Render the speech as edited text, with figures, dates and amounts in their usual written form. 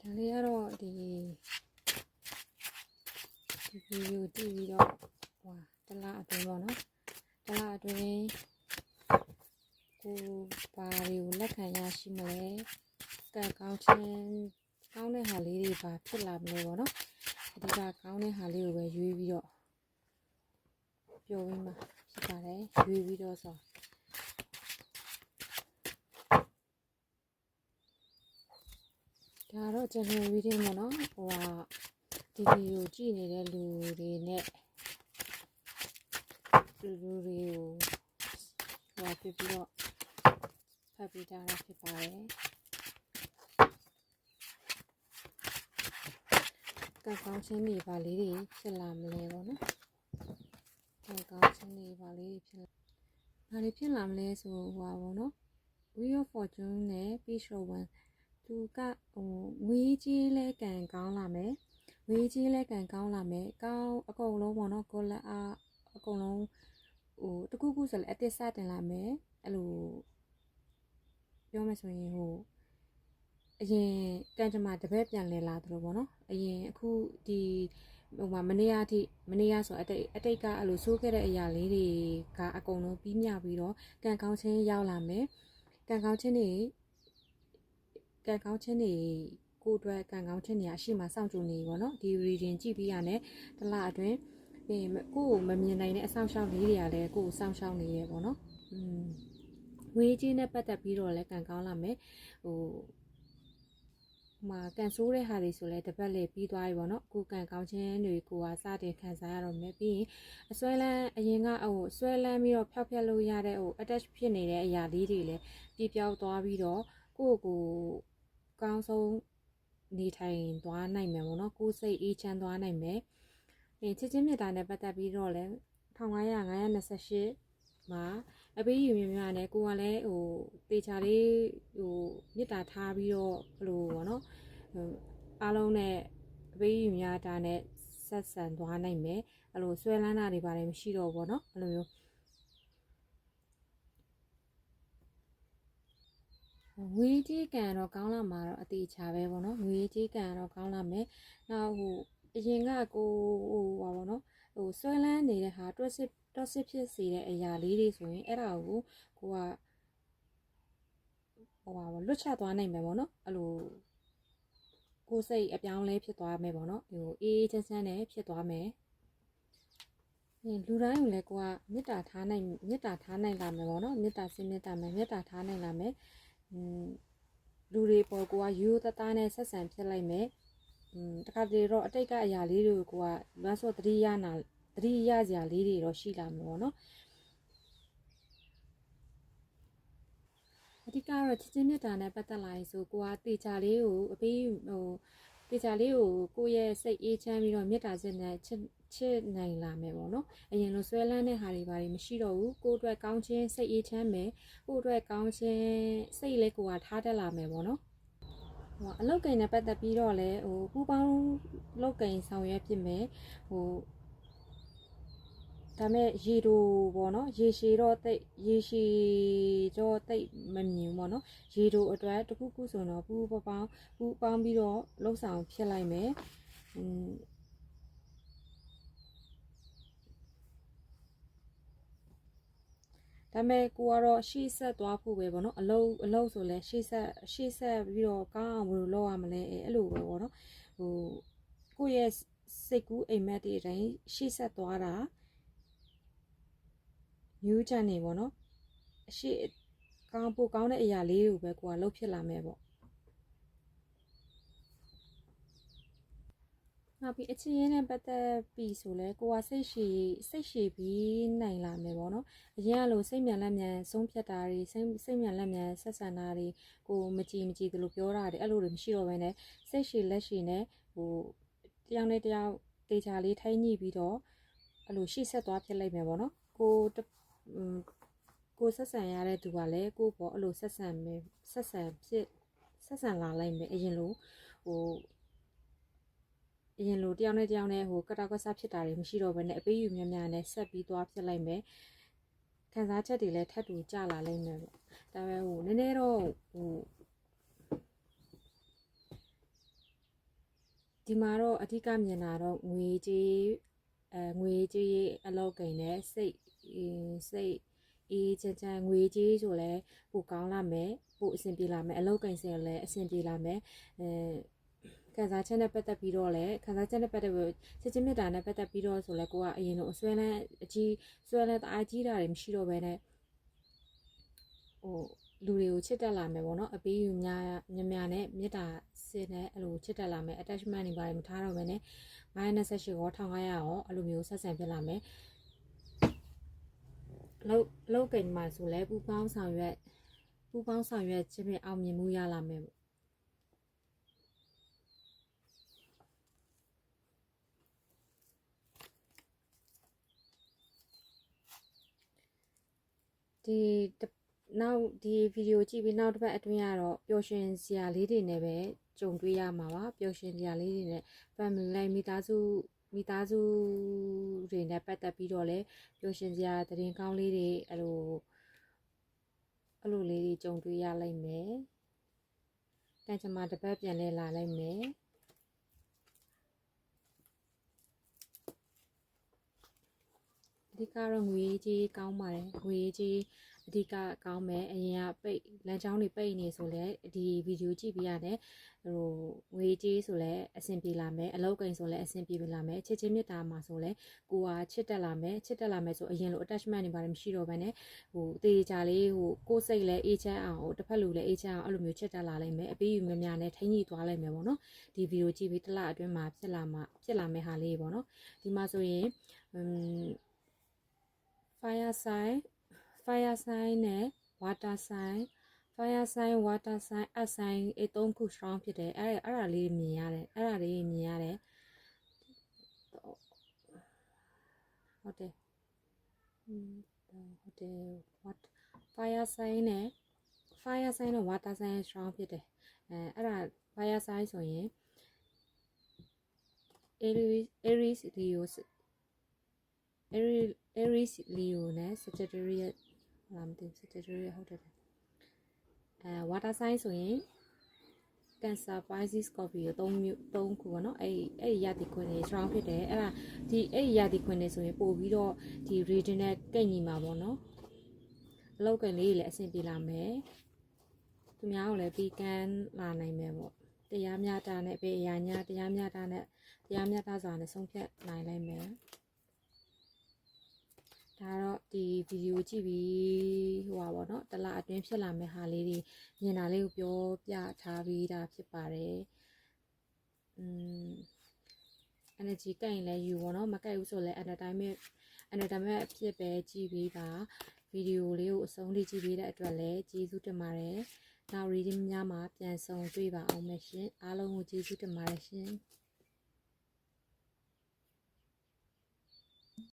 ဒါလေးကတော့ဒီဗီဒီယိုကြည့်ပြီးတော့တလားအတွင်းပေါ့နော်တလားအတွင်းကိုဘာတွေကိုလက်ခံရရှိမလဲကံကောင်းခြင်းကောင်းတဲ့ဟာလေးတွေပါဖြစ်လာမလဲပေါ့နော်အဓိကကောင်းတဲ့ဟာလေးကိုပဲရွေးပြီးတော့ပြောပြီးမှဖြစ်ပါတယ်ရွေးပြီးတော့ဆိုဒါတော့ general reading ပေါ့နော်ဒီဗီဒီယိုကြည့်နေတဲ့လူတွေနဲ့လူတွေကိုဖြစ်ပြီးတော့ဖတ်ပေးကြတာဖြစ်ပါတယ်ကံကောင်းခြင်းတွေပါလေးတွေဖြစ်လာမလဲပေါ့နော်ကံကောင်းခြင်းတွေပါလေးတွေဖြစ်လာမလဲဆိုပေါ့နော် Wheel of Fortune နဲ့ Page of Wands သူကငွေကြီးလဲကံကောင်းလာမယ်ငွေကြီးလဲကံကောင်းလာမယ်ကောင်းအကုန်လုံးပေါ့နော်ကိုလက်အားအကုန်လုံးတခုခုဆိုလဲအသစ်စတင်လာမယ်အဲ့လိုပြောမယ်ဆိုရင်အရင်ကံကြမ္မာတပည့်ပြန်လဲလာတယ်လို့ပေါ့နော်အရင်အခုဒီမနေ့ကဆိုအတိတ်ကအဲ့လိုဆိုးခဲ့တဲ့အရာလေးတွေကအကုန်လုံးပြီးမြပြီးတော့ကံကောင်းခြင်းရောက်လာမယ်ကံကောင်းခြင်းတွေကိုအတွက်ကံကောင်းခြင်းတွေအရှိမစောင့်ကြိုနေပေါ့နော်ဒီ reading ကြည့်ပြီးရတယ်တလအတွင်းကိုကိုမမြင်နိုင်တဲ့အဆောင်ရှောက်လေးတွေကလည်းကိုကိုစောင့်ရှောက်နေရပေါ့နော်ဝေးကြီးနဲ့ပတ်သက်ပြီးတော့လည်းကံကောင်းလာမယ်ကန်ဆိုးတဲ့ဟာတွေဆိုလဲတပတ်လေပြီးသွားပြီပေါ့နော်ကိုကန်ကောင်းခြင်းတွေကိုကစတင်ခံစားရတော့မယ်ပြီးရင်အစွဲလန်းအရင်ကဆွဲလန်းပြီးတော့ဖျောက်ဖျက်လို့ရတဲ့ attach ဖြစ်နေတဲ့အရာလေးတွေလည်းပြပြောက်သွားပြီးတော့ကိုကောင်းဆုံးနေထိုင်သွားနိုင်မယ်ပေါ့နော်ကိုစိတ်အေးချမ်းသွားနိုင်မယ်ချစ်ချင်းမြတ်တာနဲ့ပတ်သက်ပြီးတော့လဲ1528မှာအပေးယူမြများနဲ့ကိုကလည်းတေချာလေးမြတ်တာထားပြီးတော့ဘလို့ပေါ့နော်အားလုံးနဲ့အပေးယူများတာနဲ့ဆက်ဆံသွားနိုင်မယ်အဲ့လိုဆွဲလန်းတာတွေပါတယ်မရှိတော့ဘူးပေါ့နော်အဲ့လိုမျိုးငွေကြီးကံတော့ကောင်းလာမှာတော့အသေးချာပဲပေါ့နော်ငွေကြီးကံတော့ကောင်းလာမယ်နောက်အရင်ကကိုပါပေါ့နော်ဆွဲလန်းနေတဲ့ဟာတွက်စစ်ဖြစ်စေတဲ့အရာလေးတွေဆိုရင်အဲ့ဒါကိုကလွတ်ချသွားနိုင်မယ်ပေါ့နော်အဲ့လိုကိုစိတ်အပြောင်းလဲဖြစ်သွားမယ်ပေါ့နော်အေးချမ်းနဲ့ဖြစ်သွားမယ်လူတိုင်းကိုလည်းကိုကမေတ္တာထားနိုင်လာမယ်ပေါ့နော်မေတ္တာစင်မေတ္တာမယ်မေတ္တာထားနိုင်လာမယ်လူတွေပေါ်ကိုကရိုးသားနဲ့ဆက်ဆံဖြစ်လိုက်မယ်တခါတလေတော့အတိတ်ကအရာလေးတွေကိုကလွမ်းစောသတိရစရာလေးတွေတော့ရှိလာမှာပေါ့နော်အဓိကတော့ချစ်ချင်းမြတ်တာနဲ့ပတ်သက်လာရင်ဆိုကိုကတေချာလေးကိုအပေးတေချာလေးကိုကိုရဲ့စိတ်အေးချမ်းပြီးတော့မြတ်တာစနဲ့ချစ်နိုင်လာမယ်ပေါ့နော်အရင်လိုဆွဲလန်းတဲ့ဟာတွေမရှိတော့ဘူးကိုအတွက်ကောင်းခြင်းစိတ်အေးချမ်းမယ်ကိုအတွက်ကောင်းခြင်းစိတ်လေးကိုကထားတတ်လာမယ်ပေါ့နော်အလုတ်ကိန်းနဲ့ပတ်သက်ပြီးတော့လဲပူပေါင်းလုတ်ကိန်းဆောင်ရွက်ဖြစ်မယ်ဒါမဲ့ရေတိုပေါ့နော်ရေရှည်တော့တိတ်မမြင်ဘူးပေါ့နော်ရေတိုအတွက်တခုခုဆိုတော့ပူပေါင်းပြီးတော့လှုပ်ဆောင်ဖြစ်လိုက်မယ်ဒါမဲ့ကိုကတော့ရှေ့ဆက်သွားဖို့ပဲပေါ့နော်အလုံးဆိုလဲရှေ့ဆက်ပြီးတော့ကောင်းအောင်ဘယ်လိုလုပ်ရမလဲအဲ့လိုပဲပေါ့နော်ကိုရဲ့စိတ်ကူးအိမ်မက်တွေအတိုင်းရှေ့ဆက်သွားတာမျိုးချန်နေပေါ့နော်အရှိကောင်းတဲ့အရာလေးကိုပဲကိုကလှုပ်ဖြစ်လာမယ်ပေါ့နောက်ပြီးအချင်းရင်းနဲ့ပတ်သက်ပြီးဆိုလဲကိုကစိတ်ရှည်ပြီးနိုင်လာမယ်ပေါ့နော်အရင်ကလို့စိတ်မြန်လက်မြန်ဆုံးဖြတ်တာတွေစိတ်မြန်လက်မြန်ဆက်ဆံတာတွေကိုမကြည်သလိုပြောတာတွေအဲ့လိုတွေမရှိတော့ဘဲနဲ့စိတ်ရှည်လက်ရှည်နဲ့တယောက်နဲ့တယောက်တေချာလေးထိုင်းညှိပြီးတော့အဲ့လိုရှေ့ဆက်သွားဖြစ်လိုက်မယ်ပေါ့နော်ကိုဆက်ဆံရတဲ့သူကလည်းကိုပေါ့အဲ့လိုဆက်ဆံလာလိုက်မယ်အရင်လိုတယောက်နဲ့တယောက်နဲ့ကတောက်ကဆဖြစ်တာတွေမရှိတော့ဘဲနဲ့အပေးယူများနဲ့ဆက်ပြီးသွားဖြစ်လိုက်မယ်ခံစားချက်တွေလည်းထပ်တူကျလာလိုက်မယ်ပေါ့ဒါပေမဲ့နည်းနည်းတော့ ဒီမှာတော့အဓိကမြင်တာတော့ငွေကြေးအလောက်ကိန်းနဲ့စိတ်အေးချမ်းငွေကြေးဆိုလဲပိုကောင်းလာမယ်ပိုအဆင်ပြေလာမယ်အလောက်ကိန်းဆိုလဲအဆင်ပြေလာမယ်ခံစားချက်နဲ့ပတ်သက်ပြီးတော့လဲခံစားချက်နဲ့ပတ်သက်ပြီးချက်ချင်းမြတ်တာနဲ့ပတ်သက်ပြီးတော့ဆိုလဲကိုကအရင်တော့ဆွဲလန်းတအားကြီးတာတွေမရှိတော့ဘဲနဲ့ဟိုလူတွေကိုချစ်တက်လာမယ်ပေါ့နော်အပေးယူများနဲ့မေတ္တာစင်နဲ့အဲ့လိုချစ်တက်လာမယ် attachment တွေပါတယ်မထားတော့ဘဲနဲ့928ရော1500ရောအဲ့လိုမျိုးဆက်ဆံဖြစ်လာမယ်လောက်ကိန်းမှာဆိုလဲပူပေါင်းဆောင်ရွက်ခြင်းဖြင့်အောင်မြင်မှုရလာမယ်ပေါ့နောက်ဒီဗီဒီယိုကြည့်ပြီးနောက်တစ်ပတ်အတွင်းကတော့ပျော်ရွှင်စရာလေးတွေနဲ့ပဲကြုံတွေ့ရမှာပါပျော်ရွှင်စရာလေးတွေနဲ့ family life မိသားစုတွေနဲ့ပတ်သက်ပြီးတော့လဲပျော်ရွှင်စရာသတင်းကောင်းလေးတွေအဲ့လိုလေးတွေကြုံတွေ့ရလိမ့်မယ်ကံကြမ္မာတစ်ပတ်ပြန်လဲလာလိမ့်မယ်အဓိကတော့ငွေကြေးကောင်းပါတယ်ငွေကြေးအဓိကကောင်းမယ်အရင်ကပိတ်လမ်းကြောင်းတွေပိတ်နေဆိုလဲဒီဗီဒီယိုကြည့်ပြရတယ်ဟိုငွေကြေးဆိုလဲအဆင်ပြေလာမယ်အလောက်ကိန်းဆိုလဲအဆင်ပြေလာမယ်ချစ်ချင်းမြတ်တာမှာဆိုလဲကိုကချစ်တက်လာမယ်ဆိုအရင်လို attachment တွေပါတယ်မရှိတော့ဘဲနဲ့ဟိုတေးကြလေးဟိုကိုယ်စိတ်လဲအေးချမ်းအောင်ဟိုတစ်ဖက်လူလဲအေးချမ်းအောင်အဲ့လိုမျိုးချစ်တက်လာလိမ့်မယ်အပေးယူများများနဲ့ထိန်းညှိသွားလိမ့်မယ်ပေါ့နော်ဒီဗီဒီယိုကြည့်ပြီးတစ်လအတွင်းမှာဖြစ်လာမယ့်ဟာလေးပေါ့နော်ဒီမှာဆိုရင်fire sign နဲ့ water sign fire sign water sign earth sign အသုံးခု strong ဖြစ်တယ်အဲ့ဒါလေးမြင်ရတယ်ဟုတ်တယ်what fire sign နဲ့ water sign strong ဖြစ်တယ်အဲ့ဒါ fire sign ဆိုရင် Aries Leo နဲ့ Sagittarius မသိ Sagittarius ဟုတ်တယ်water sign ဆိုရင် Cancer Pisces Scorpio 3ခုပေါ့နော်အဲ့ရာသီခွင်တွေ strong ဖြစ်တယ်အဲ့ဒါဒီအဲ့ရာသီခွင်တွေဆိုရင်ပို့ပြီးတော့ဒီ reading နဲ့ကိတ်ညီမှာပေါ့နော်အလောက်ကန်လေးတွေလည်းအဆင်ပြေလာမယ်သူများကိုလည်းပြီးကန်းလာနိုင်မယ်ပေါ့တရားမျှတနဲ့ဘေးအရာညာတရားမျှတစွာနဲ့ဆုံးဖြတ်နိုင်လိုက်မယ်ဒါတော့ဒီဗီဒီယိုကြည့်ပြီးဟိုပါပေါ့နော်တလအတွင်းဖြစ်လာမယ့်ဟာလေးတွေမြင်တာလေးကိုပြောပြထားပြီးတာဖြစ်ပါတယ်energy ကရင်လဲယူပေါ့နော်မကက်ဘူးဆိုလဲ entertainment ဖြစ်ပဲကြည့်ပြီးပါဗီဒီယိုလေးကိုအဆုံးထိကြည့်ပြီးတဲ့အတွက်လည်းကျေးဇူးတင်ပါတယ်နောက် reading များမှာပြန်ဆုံတွေ့ပါအောင်မယ်ရှင်အားလုံးကိုကျေးဇူးတင်ပါတယ်ရှင်